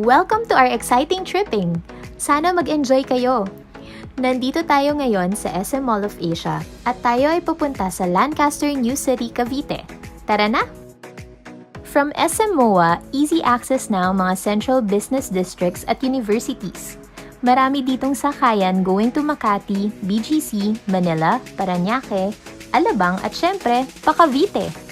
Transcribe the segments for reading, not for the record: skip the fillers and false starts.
Welcome to our exciting tripping! Sana mag-enjoy kayo! Nandito tayo ngayon sa SM Mall of Asia at tayo ay pupunta sa Lancaster New City, Cavite. Tara na! From SM MOA, easy access na ang mga central business districts at universities. Marami ditong sakayan going to Makati, BGC, Manila, Parañaque, Alabang at syempre, pa Cavite.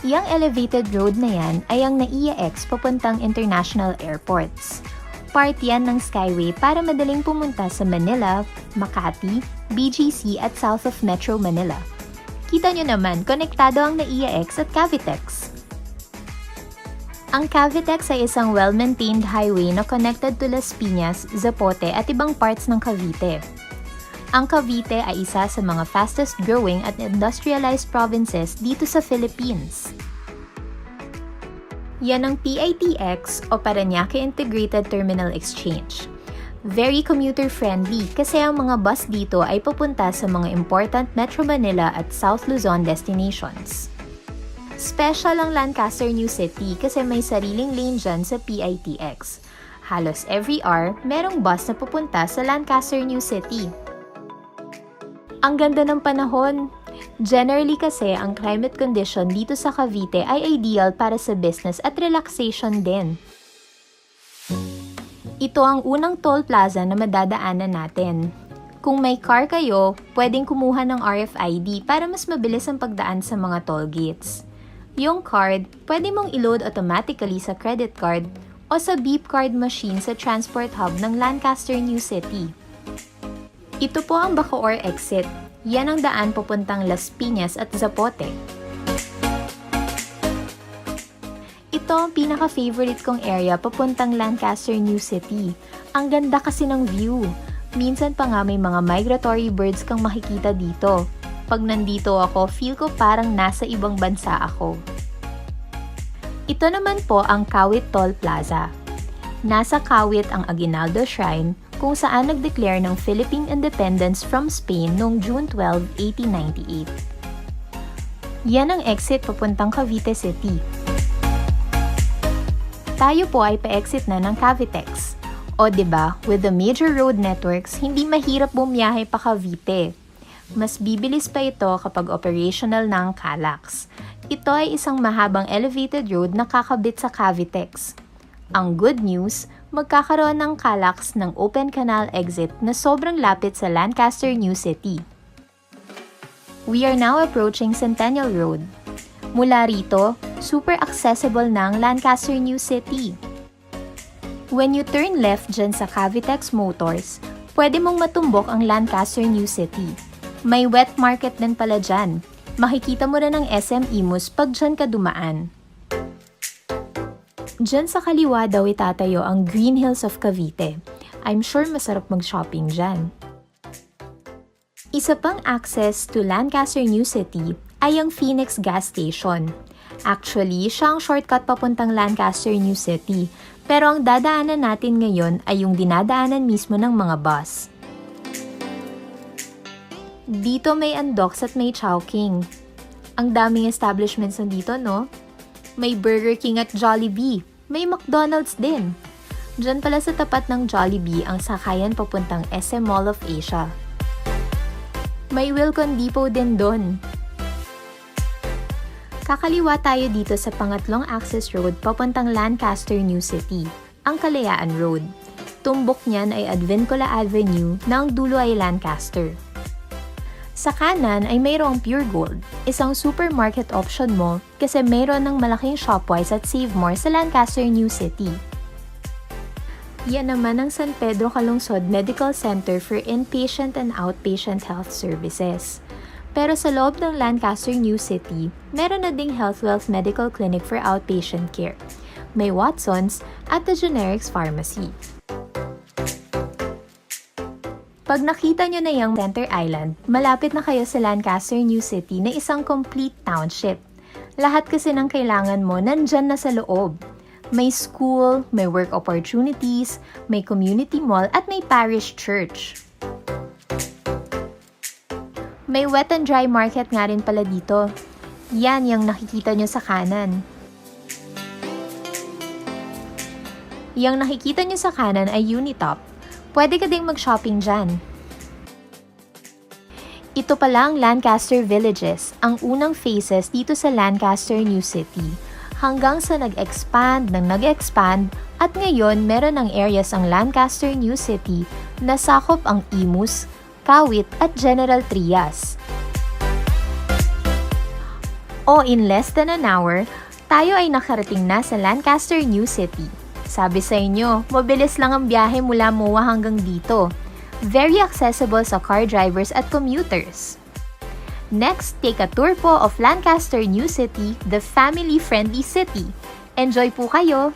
Yang elevated road na yan ay ang NAIA-X papuntang international airports. Part yan ng Skyway para madaling pumunta sa Manila, Makati, BGC at south of Metro Manila. Kita nyo naman, konektado ang NAIA-X at Cavitex. Ang Cavitex ay isang well-maintained highway na connected to Las Piñas, Zapote at ibang parts ng Cavite. Ang Cavite ay isa sa mga fastest-growing at industrialized provinces dito sa Philippines. Yan ang PITX o Parañaque Integrated Terminal Exchange. Very commuter-friendly kasi ang mga bus dito ay pupunta sa mga important Metro Manila at South Luzon destinations. Special ang Lancaster New City kasi may sariling lane dyan sa PITX. Halos every hour, merong bus na pupunta sa Lancaster New City. Ang ganda ng panahon. Generally kasi, ang climate condition dito sa Cavite ay ideal para sa business at relaxation din. Ito ang unang toll plaza na madadaanan natin. Kung may car kayo, pwedeng kumuha ng RFID para mas mabilis ang pagdaan sa mga toll gates. Yung card, pwede mong i-load automatically sa credit card o sa beep card machine sa transport hub ng Lancaster New City. Ito po ang Bacoor exit. Yan ang daan papuntang Las Piñas at Zapote. Ito ang pinaka-favorite kong area papuntang Lancaster New City. Ang ganda kasi ng view. Minsan pa nga may mga migratory birds kang makikita dito. Pag nandito ako, feel ko parang nasa ibang bansa ako. Ito naman po ang Kawit Toll Plaza. Nasa Kawit ang Aguinaldo Shrine, kung saan nag-declare ng Philippine independence from Spain noong June 12, 1898. Yan ang exit papuntang Cavite City. Tayo po ay pa-exit na ng Cavitex. O diba, with the major road networks, hindi mahirap bumiyahe pa Cavite. Mas bibilis pa ito kapag operational na ang Calax. Ito ay isang mahabang elevated road na kakabit sa Cavitex. Ang good news, magkakaroon ng Calax ng open canal exit na sobrang lapit sa Lancaster New City. We are now approaching Centennial Road. Mula rito, super accessible na ang Lancaster New City. When you turn left dyan sa Cavitex Motors, pwede mong matumbok ang Lancaster New City. May wet market din pala dyan. Makikita mo rin ang SM Imus pag dyan ka dumaan. Diyan sa kaliwa daw itatayo ang Green Hills of Cavite. I'm sure masarap mag-shopping dyan. Isa pang access to Lancaster New City ay ang Phoenix Gas Station. Actually, siya ang shortcut papuntang Lancaster New City. Pero ang dadaanan natin ngayon ay yung dinadaanan mismo ng mga bus. Dito may Andox at may Chowking. Ang daming establishments nandito, no? May Burger King at Jollibee. May McDonald's din. Diyan pala sa tapat ng Jollibee ang sakayan papuntang SM Mall of Asia. May Wilcon Depot din doon. Kakaliwa tayo dito sa pangatlong access road papuntang Lancaster New City, ang Kalayaan Road. Tumbok niyan ay Advincula Avenue na ang dulo ay Lancaster. Sa kanan ay mayroong Pure Gold, isang supermarket option mo kasi mayroon ng malaking Shopwise at Save More sa Lancaster New City. Yan naman ang San Pedro Calungsod Medical Center for inpatient and outpatient health services. Pero sa loob ng Lancaster New City, meron na ding HealthWealth Medical Clinic for outpatient care. May Watsons at the Generics Pharmacy. Pag nakita nyo na yung Center Island, malapit na kayo sa Lancaster New City na isang complete township. Lahat kasi ng kailangan mo nandyan na sa loob. May school, may work opportunities, may community mall at may parish church. May wet and dry market nga rin pala dito. Yan yung nakikita nyo sa kanan. Yung nakikita nyo sa kanan ay Unitop. Pwede ka ding mag-shopping dyan. Ito pala ang Lancaster Villages, ang unang phases dito sa Lancaster New City. Hanggang sa nag-expand at ngayon meron ng areas ang Lancaster New City na sakop ang Imus, Kawit at General Trias. In less than an hour, tayo ay nakarating na sa Lancaster New City. Sabi sa inyo, mabilis lang ang biyahe mula MOA hanggang dito. Very accessible sa car drivers at commuters. Next, take a tour po of Lancaster New City, the family-friendly city. Enjoy po kayo!